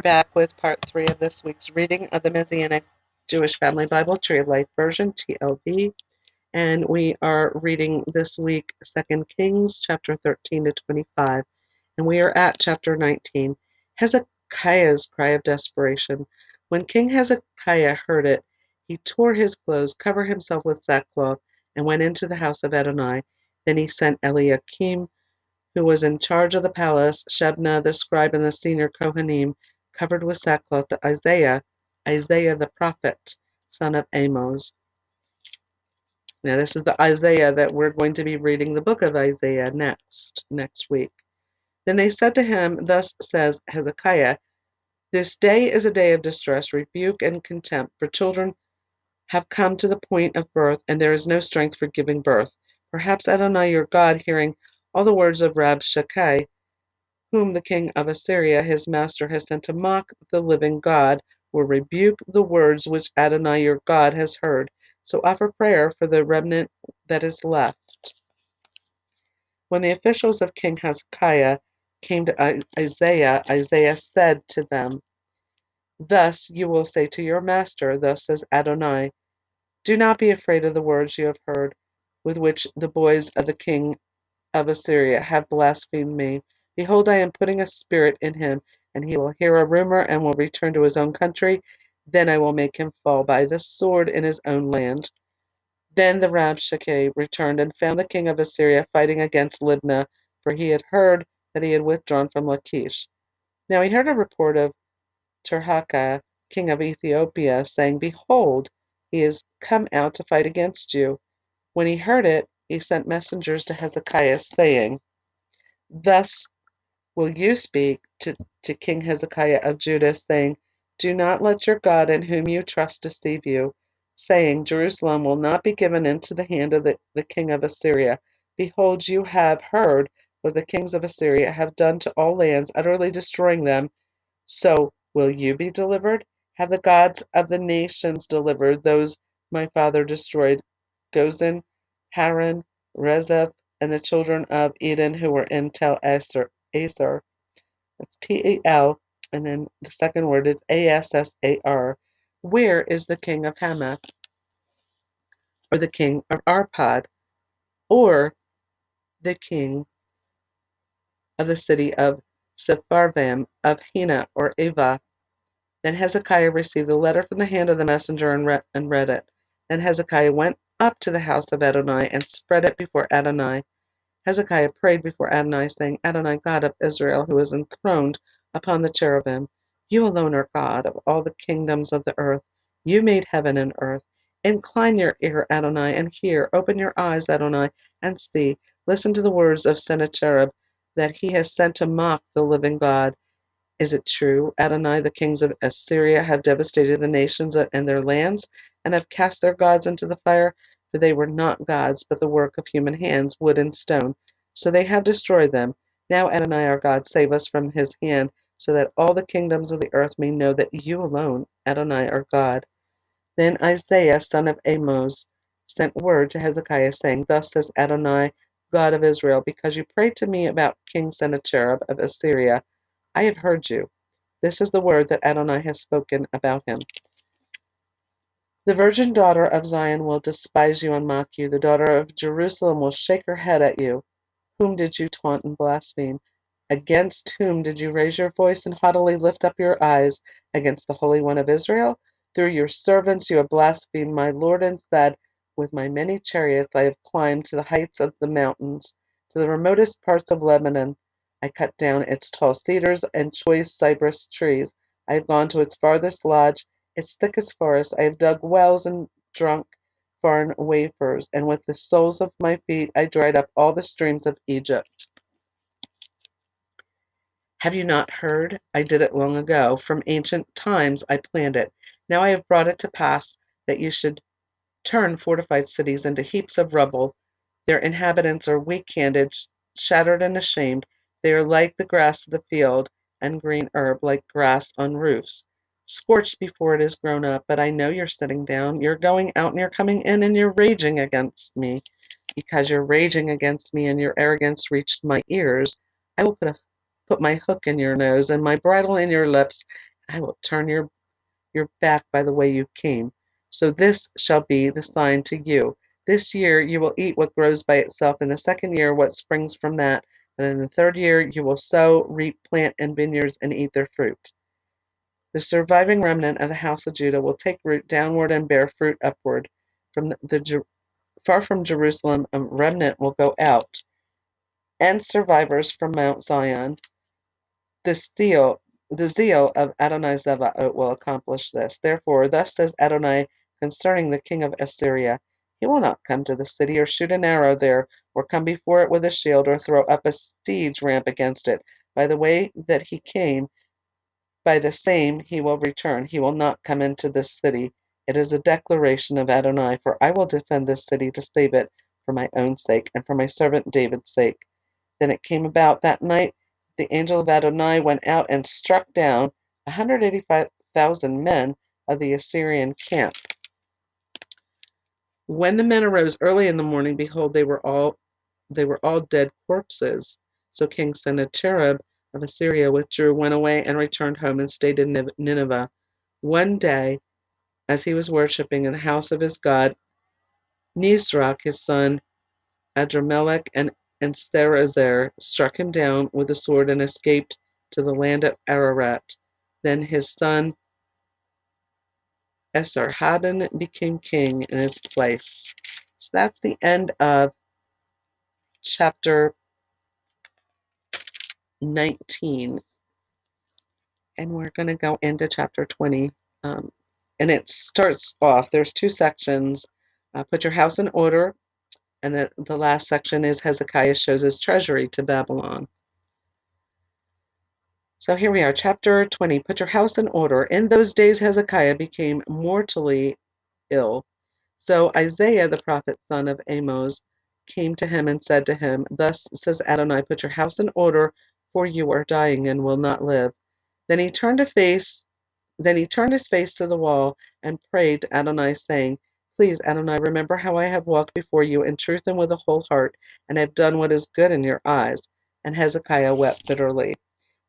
back with part 3 of this week's reading of the Messianic Jewish Family Bible, Tree of Life Version, TLV. And we are reading this week 2 Kings, chapter 13 to 25. And we are at chapter 19, Hezekiah's cry of desperation. When King Hezekiah heard it, he tore his clothes, covered himself with sackcloth, and went into the house of Adonai. Then he sent Eliakim, who was in charge of the palace, Shebna the scribe and the senior Kohanim, covered with sackcloth, to Isaiah the prophet, son of Amos. Now this is the Isaiah that we're going to be reading the book of Isaiah next week. Then they said to him, "Thus says Hezekiah, this day is a day of distress, rebuke, and contempt, for children have come to the point of birth, and there is no strength for giving birth. Perhaps Adonai your God, hearing all the words of Rabshakeh, whom the king of Assyria, his master, has sent to mock the living God, will rebuke the words which Adonai your God has heard. So offer prayer for the remnant that is left." When the officials of King Hezekiah came to Isaiah, Isaiah said to them, "Thus you will say to your master, thus says Adonai, do not be afraid of the words you have heard, with which the boys of the king of Assyria have blasphemed me. Behold, I am putting a spirit in him, and he will hear a rumor and will return to his own country. Then I will make him fall by the sword in his own land." Then the Rabshakeh returned and found the king of Assyria fighting against Libnah, for he had heard that he had withdrawn from Lachish. Now he heard a report of Tirhakah, king of Ethiopia, saying, "Behold, he is come out to fight against you." When he heard it, he sent messengers to Hezekiah, saying, "Thus will you speak to King Hezekiah of Judah, saying, do not let your God in whom you trust deceive you, saying, Jerusalem will not be given into the hand of the king of Assyria. Behold, you have heard what the kings of Assyria have done to all lands, utterly destroying them. So will you be delivered? Have the gods of the nations delivered those my father destroyed, Gozan, Haran, Rezeph, and the children of Eden who were in Tel Assar? That's Tel, and then the second word is Assar. Where is the king of Hamath, or the king of Arpad, or the king of the city of Sepharvaim, of Hena, or Ava?" Then Hezekiah received the letter from the hand of the messenger and read it. Then Hezekiah went up to the house of Adonai and spread it before Adonai. Hezekiah prayed before Adonai, saying, "Adonai, God of Israel, who is enthroned upon the cherubim, you alone are God of all the kingdoms of the earth. You made heaven and earth. Incline your ear, Adonai, and hear. Open your eyes, Adonai, and see. Listen to the words of Sennacherib, that he has sent to mock the living God. Is it true, Adonai, the kings of Assyria have devastated the nations and their lands, and have cast their gods into the fire? For they were not gods, but the work of human hands, wood and stone. So they have destroyed them. Now, Adonai our God, save us from his hand, so that all the kingdoms of the earth may know that you alone, Adonai, are God." Then Isaiah, son of Amos, sent word to Hezekiah, saying, "Thus says Adonai, God of Israel, because you prayed to me about King Sennacherib of Assyria, I have heard you. This is the word that Adonai has spoken about him. The virgin daughter of Zion will despise you and mock you. The daughter of Jerusalem will shake her head at you. Whom did you taunt and blaspheme? Against whom did you raise your voice and haughtily lift up your eyes? Against the Holy One of Israel? Through your servants you have blasphemed my Lord and said, with my many chariots I have climbed to the heights of the mountains, to the remotest parts of Lebanon. I cut down its tall cedars and choice cypress trees. I have gone to its farthest lodge, its thickest forest. I have dug wells and drunk foreign wafers, and with the soles of my feet I dried up all the streams of Egypt. Have you not heard? I did it long ago. From ancient times I planned it. Now I have brought it to pass that you should turn fortified cities into heaps of rubble. Their inhabitants are weak-handed, shattered and ashamed. They are like the grass of the field, and green herb, like grass on roofs, scorched before it is grown up. But I know you're sitting down, you're going out and you're coming in, and you're raging against me. Because you're raging against me and your arrogance reached my ears, I will put my hook in your nose and my bridle in your lips, I will turn your back by the way you came. So this shall be the sign to you. This year you will eat what grows by itself, in the second year what springs from that, and in the third year you will sow, reap, plant in vineyards, and eat their fruit. The surviving remnant of the house of Judah will take root downward and bear fruit upward. From far from Jerusalem, a remnant will go out, and survivors from Mount Zion. The zeal of Adonai Zebaot will accomplish this. Therefore, thus says Adonai concerning the king of Assyria: He will not come to the city, or shoot an arrow there, or come before it with a shield, or throw up a siege ramp against it. By the way that he came, by the same he will return. He will not come into this city. It is a declaration of Adonai, for I will defend this city to save it for my own sake, and for my servant David's sake. Then it came about that night, the angel of Adonai went out and struck down 185,000 men of the Assyrian camp. When the men arose early in the morning, behold, they were all dead corpses. So King Sennacherib of Assyria withdrew, went away, and returned home, and stayed in Nineveh. One day, as he was worshipping in the house of his god, Nisroch, his son Adramelech, and Sarezer struck him down with a sword, and escaped to the land of Ararat. Then his son Esarhaddon became king in his place. So that's the end of chapter 19. And we're going to go into chapter 20. And it starts off, there's two sections. Put your house in order. And the last section is Hezekiah shows his treasury to Babylon. So here we are, chapter 20. Put your house in order. In those days Hezekiah became mortally ill. So Isaiah the prophet, son of Amos, came to him and said to him, Thus says Adonai, put your house in order, for you are dying and will not live. Then he turned his face to the wall and prayed to Adonai, saying, Please, Adonai, remember how I have walked before you in truth and with a whole heart, and have done what is good in your eyes. And Hezekiah wept bitterly.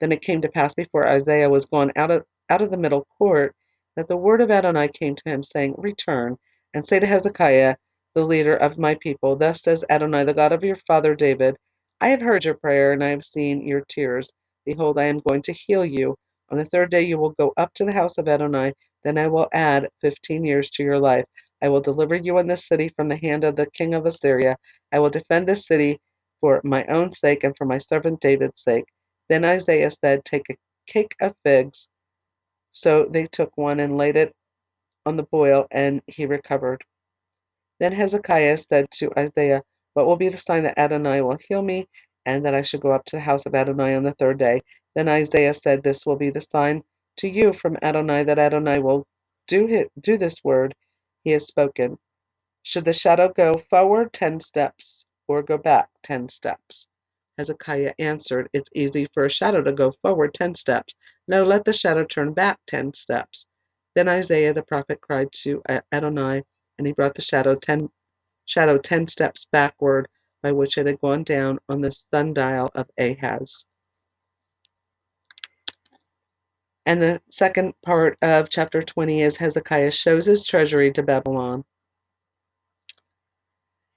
Then it came to pass, before Isaiah was gone out of the middle court, that the word of Adonai came to him, saying, Return, and say to Hezekiah, the leader of my people, Thus says Adonai, the God of your father David, I have heard your prayer, and I have seen your tears. Behold, I am going to heal you. On the third day you will go up to the house of Adonai. Then I will add 15 years to your life. I will deliver you and this city from the hand of the king of Assyria. I will defend this city for my own sake and for my servant David's sake. Then Isaiah said, Take a cake of figs. So they took one and laid it on the boil, and he recovered. Then Hezekiah said to Isaiah, What will be the sign that Adonai will heal me, and that I should go up to the house of Adonai on the third day? Then Isaiah said, This will be the sign to you from Adonai, that Adonai will do this word he has spoken. Should the shadow go forward 10 steps, or go back 10 steps? Hezekiah answered, It's easy for a shadow to go forward 10 steps. No, let the shadow turn back 10 steps. Then Isaiah the prophet cried to Adonai, and he brought the shadow 10 steps backward, by which it had gone down on the sundial of Ahaz. And the second part of chapter 20 is Hezekiah shows his treasury to Babylon.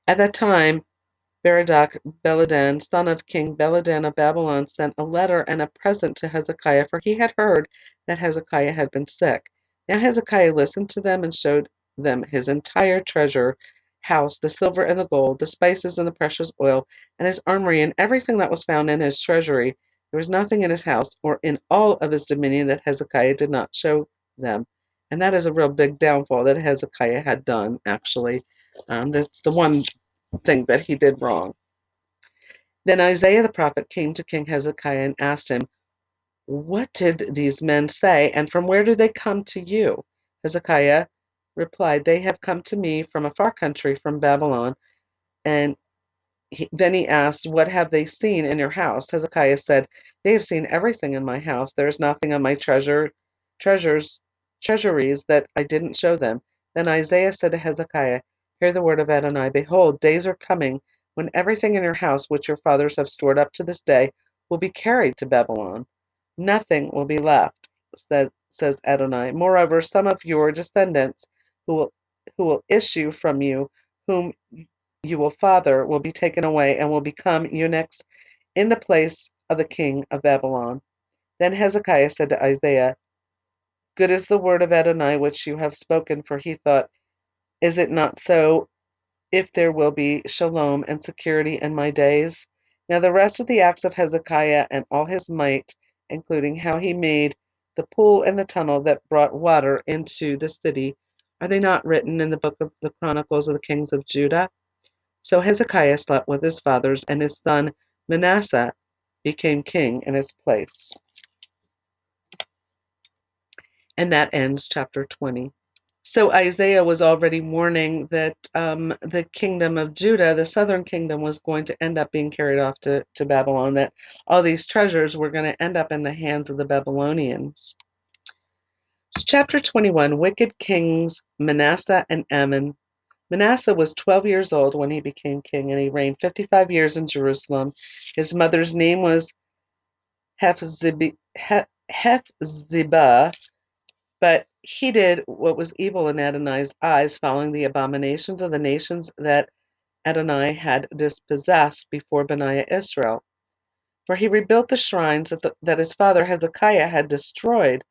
At that time, Berodach Beladan, son of King Beladan of Babylon, sent a letter and a present to Hezekiah, for he had heard that Hezekiah had been sick. Now Hezekiah listened to them and showed them his entire treasure house, the silver and the gold, the spices and the precious oil, and his armory, and everything that was found in his treasury. There was nothing in his house or in all of his dominion that Hezekiah did not show them. And that is a real big downfall that Hezekiah had done, actually. That's the one thing that he did wrong. Then Isaiah the prophet came to King Hezekiah and asked him, What did these men say, and from where do they come to you? Hezekiah replied, They have come to me from a far country, from Babylon. And then he asked, What have they seen in your house? Hezekiah said, They have seen everything in my house. There is nothing in my treasures, treasuries that I didn't show them. Then Isaiah said to Hezekiah, Hear the word of Adonai. Behold, days are coming when everything in your house which your fathers have stored up to this day will be carried to Babylon. Nothing will be left, says Adonai. Moreover, some of your descendants who will, who will issue from you, whom you will father, will be taken away and will become eunuchs in the place of the king of Babylon. Then Hezekiah said to Isaiah, Good is the word of Adonai which you have spoken, for he thought, Is it not so, if there will be shalom and security in my days? Now the rest of the acts of Hezekiah and all his might, including how he made the pool and the tunnel that brought water into the city, are they not written in the book of the Chronicles of the Kings of Judah? So Hezekiah slept with his fathers, and his son Manasseh became king in his place. And that ends chapter 20. So Isaiah was already warning that the kingdom of Judah, the southern kingdom, was going to end up being carried off to Babylon, that all these treasures were going to end up in the hands of the Babylonians. So chapter 21, Wicked Kings Manasseh and Ammon. Manasseh was 12 years old when he became king, and he reigned 55 years in Jerusalem. His mother's name was Hephzibah, but he did what was evil in Adonai's eyes, following the abominations of the nations that Adonai had dispossessed before Benaiah Israel. For he rebuilt the shrines that his father Hezekiah had destroyed,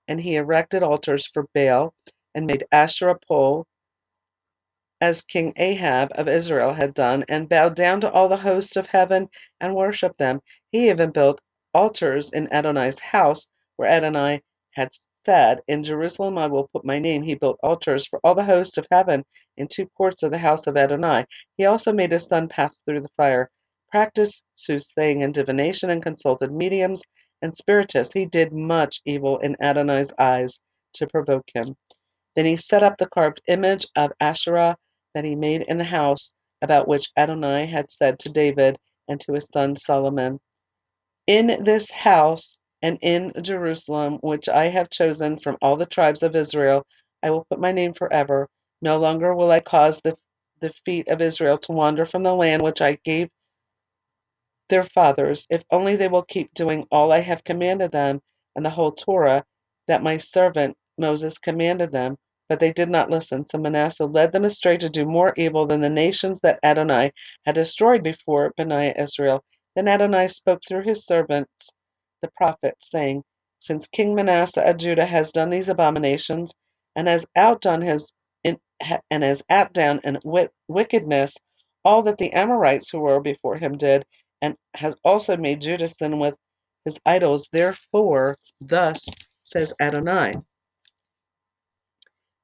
and he erected altars for Baal, and made Asherah pole, as King Ahab of Israel had done, and bowed down to all the hosts of heaven and worshipped them. He even built altars in Adonai's house, where Adonai had said, In Jerusalem I will put my name. He built altars for all the hosts of heaven in two courts of the house of Adonai. He also made his son pass through the fire, practiced soothsaying and divination, and consulted mediums and spiritists. He did much evil in Adonai's eyes to provoke him. Then he set up the carved image of Asherah that he made in the house, about which Adonai had said to David and to his son Solomon, In this house and in Jerusalem, which I have chosen from all the tribes of Israel, I will put my name forever. No longer will I cause the feet of Israel to wander from the land which I gave their fathers, if only they will keep doing all I have commanded them, and the whole Torah that my servant Moses commanded them. But they did not listen. So Manasseh led them astray to do more evil than the nations that Adonai had destroyed before Benaiah Israel. Then Adonai spoke through his servants, the prophets, saying, Since King Manasseh of Judah has done these abominations, and has outdone and has outdone in wickedness all that the Amorites who were before him did, and has also made Judah sin with his idols. Therefore, thus says Adonai,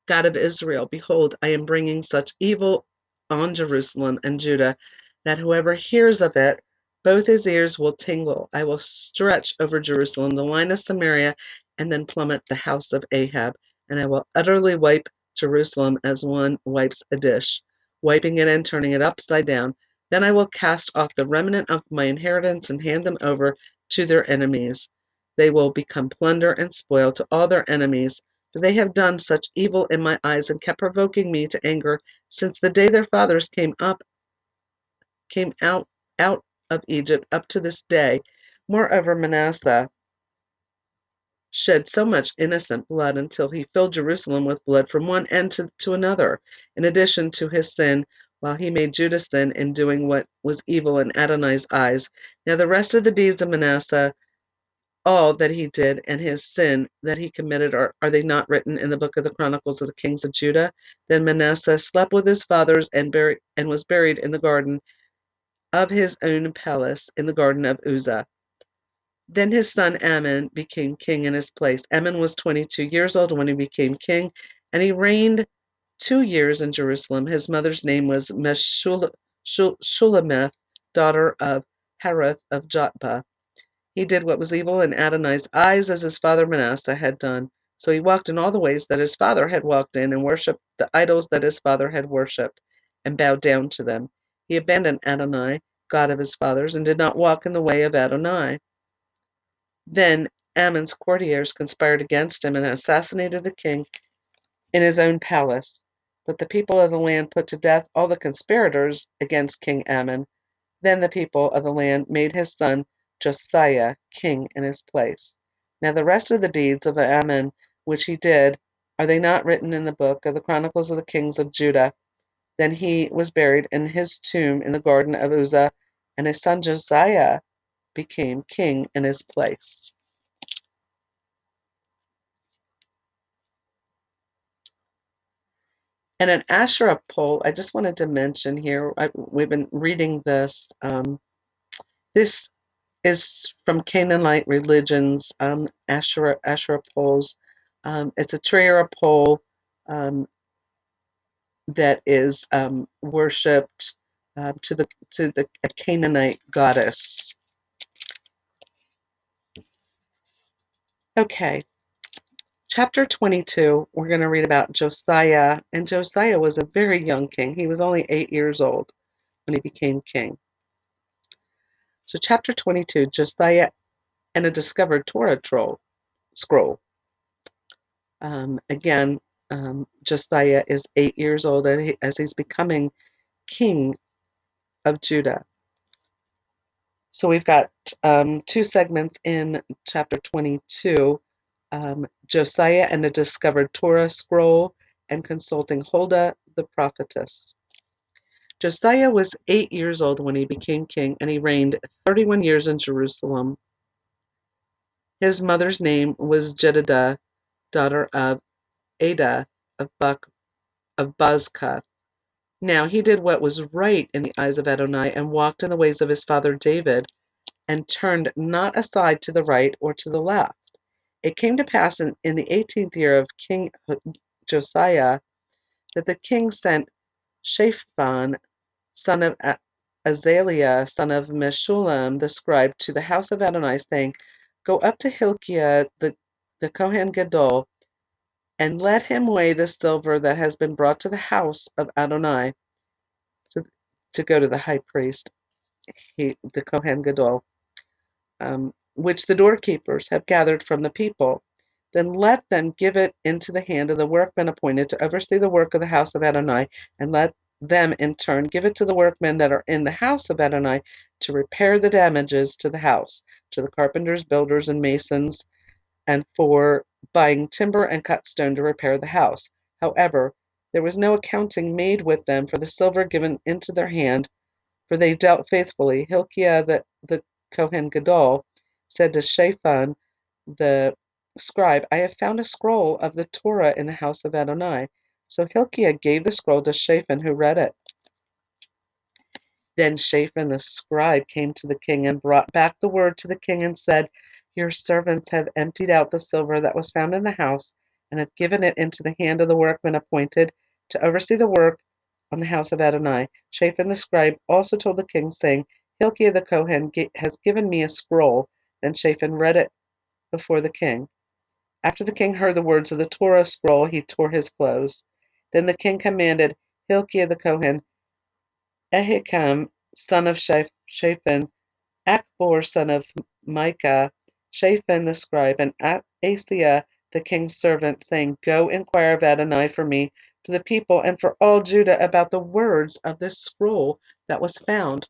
God of Israel, Behold, I am bringing such evil on Jerusalem and Judah, that whoever hears of it, both his ears will tingle. I will stretch over Jerusalem the line of Samaria, and then plummet the house of Ahab, and I will utterly wipe Jerusalem as one wipes a dish, wiping it and turning it upside down. Then I will cast off the remnant of my inheritance and hand them over to their enemies. They will become plunder and spoil to all their enemies, for they have done such evil in my eyes, and kept provoking me to anger since the day their fathers came out of Egypt up to this day. Moreover, Manasseh shed so much innocent blood until he filled Jerusalem with blood from one end to another, in addition to his sin, while he made Judah sin in doing what was evil in Adonai's eyes. Now the rest of the deeds of Manasseh, all that he did, and his sin that he committed, are they not written in the book of the Chronicles of the Kings of Judah? Then Manasseh slept with his fathers, and was buried in the garden of his own palace, in the garden of Uzzah. Then his son Ammon became king in his place. Ammon was 22 years old when he became king, and he reigned 2 years in Jerusalem. His mother's name was Meshullemeth, daughter of Hareth of Jotbah. He did what was evil in Adonai's eyes, as his father Manasseh had done. So he walked in all the ways that his father had walked in, and worshipped the idols that his father had worshipped, and bowed down to them. He abandoned Adonai, God of his fathers, and did not walk in the way of Adonai. Then Ammon's courtiers conspired against him, and assassinated the king in his own palace. But the people of the land put to death all the conspirators against King Ammon. Then the people of the land made his son Josiah king in his place. Now the rest of the deeds of Ammon, which he did, are they not written in the book of the Chronicles of the Kings of Judah? Then he was buried in his tomb in the garden of Uzzah, and his son Josiah became king in his place. And an Asherah pole, I just wanted to mention here, we've been reading this. This is from Canaanite religions, Asherah poles. It's a tree or a pole that is worshipped to the a Canaanite goddess. Okay, chapter 22. We're going to read about Josiah, and Josiah was a very young king. He was only 8 years old when he became king. So, chapter 22, Josiah and a discovered Torah scroll. Again, Josiah is 8 years old as he's becoming king of Judah. So we've got two segments in chapter 22, Josiah and the discovered Torah scroll, and consulting Huldah the prophetess. Josiah was 8 years old when he became king, and he reigned 31 years in Jerusalem. His mother's name was Jedidah, daughter of Ada of Buzkath. Now he did what was right in the eyes of Adonai, and walked in the ways of his father David, and turned not aside to the right or to the left. It came to pass in the 18th year of King Josiah that the king sent Shaphan, son of Azaliah, son of Meshullam, the scribe, to the house of Adonai, saying, Go up to Hilkiah the Kohen Gadol, and let him weigh the silver that has been brought to the house of Adonai, to go to the high priest, the Kohen Gadol, which the doorkeepers have gathered from the people. Then let them give it into the hand of the workmen appointed to oversee the work of the house of Adonai, and let them in turn give it to the workmen that are in the house of Adonai to repair the damages to the house, to the carpenters, builders, and masons, and for buying timber and cut stone to repair the house. However, there was no accounting made with them for the silver given into their hand, for they dealt faithfully. Hilkiah the Kohen Gadol said to Shaphan the scribe, I have found a scroll of the Torah in the house of Adonai. So Hilkiah gave the scroll to Shaphan, who read it. Then Shaphan the scribe came to the king and brought back the word to the king and said, Your servants have emptied out the silver that was found in the house, and have given it into the hand of the workmen appointed to oversee the work on the house of Adonai. Shaphan the scribe also told the king, saying, Hilkiah the Kohen has given me a scroll. Then Shaphan read it before the king. After the king heard the words of the Torah scroll, he tore his clothes. Then the king commanded Hilkiah the Kohen, Ahikam, son of Shaphan, Achbor, son of Micah, Shaphan the scribe, and Asaiah the king's servant, saying, Go inquire of Adonai for me, for the people, and for all Judah about the words of this scroll that was found.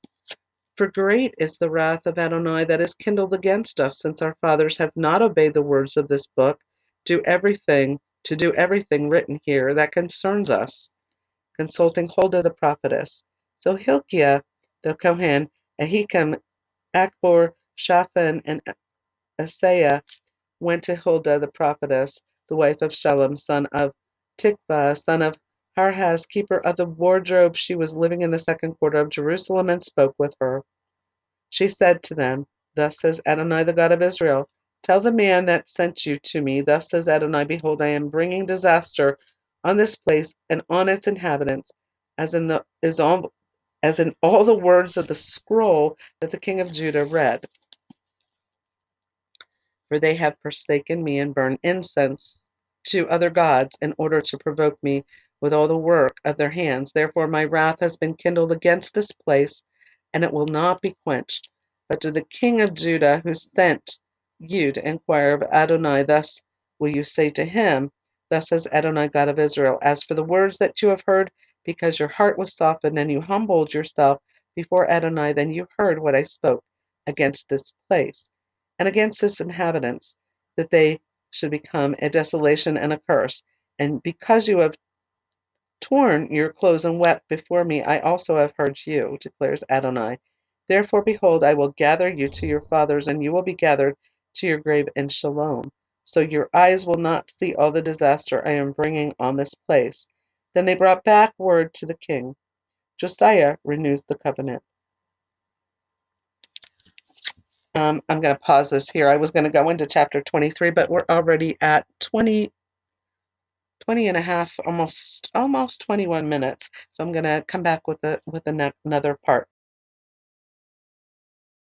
For great is the wrath of Adonai that is kindled against us, since our fathers have not obeyed the words of this book, do everything written here that concerns us, consulting Huldah the prophetess. So Hilkiah the Kohen, Ahikam, Achbor, Shaphan, and Asaiah went to Huldah the prophetess, the wife of Shallum, son of Tikvah, son of Harhas, keeper of the wardrobe. She was living in the second quarter of Jerusalem, and spoke with her. She said to them, Thus says Adonai, the God of Israel, Tell the man that sent you to me, Thus says Adonai, Behold, I am bringing disaster on this place and on its inhabitants, as in all the words of the scroll that the king of Judah read. For they have forsaken me and burned incense to other gods in order to provoke me with all the work of their hands. Therefore my wrath has been kindled against this place, and it will not be quenched. But to the king of Judah, who sent you to inquire of Adonai, thus will you say to him, Thus says Adonai, God of Israel, As for the words that you have heard, because your heart was softened and you humbled yourself before Adonai, then you heard what I spoke against this place and against its inhabitants, that they should become a desolation and a curse. And because you have torn your clothes and wept before me, I also have heard you, declares Adonai. Therefore, behold, I will gather you to your fathers, and you will be gathered to your grave in Shalom. So your eyes will not see all the disaster I am bringing on this place. Then they brought back word to the king. Josiah renews the covenant. I'm going to pause this here. I was going to go into chapter 23, but we're already at 20 and a half, almost 21 minutes. So I'm going to come back with another part.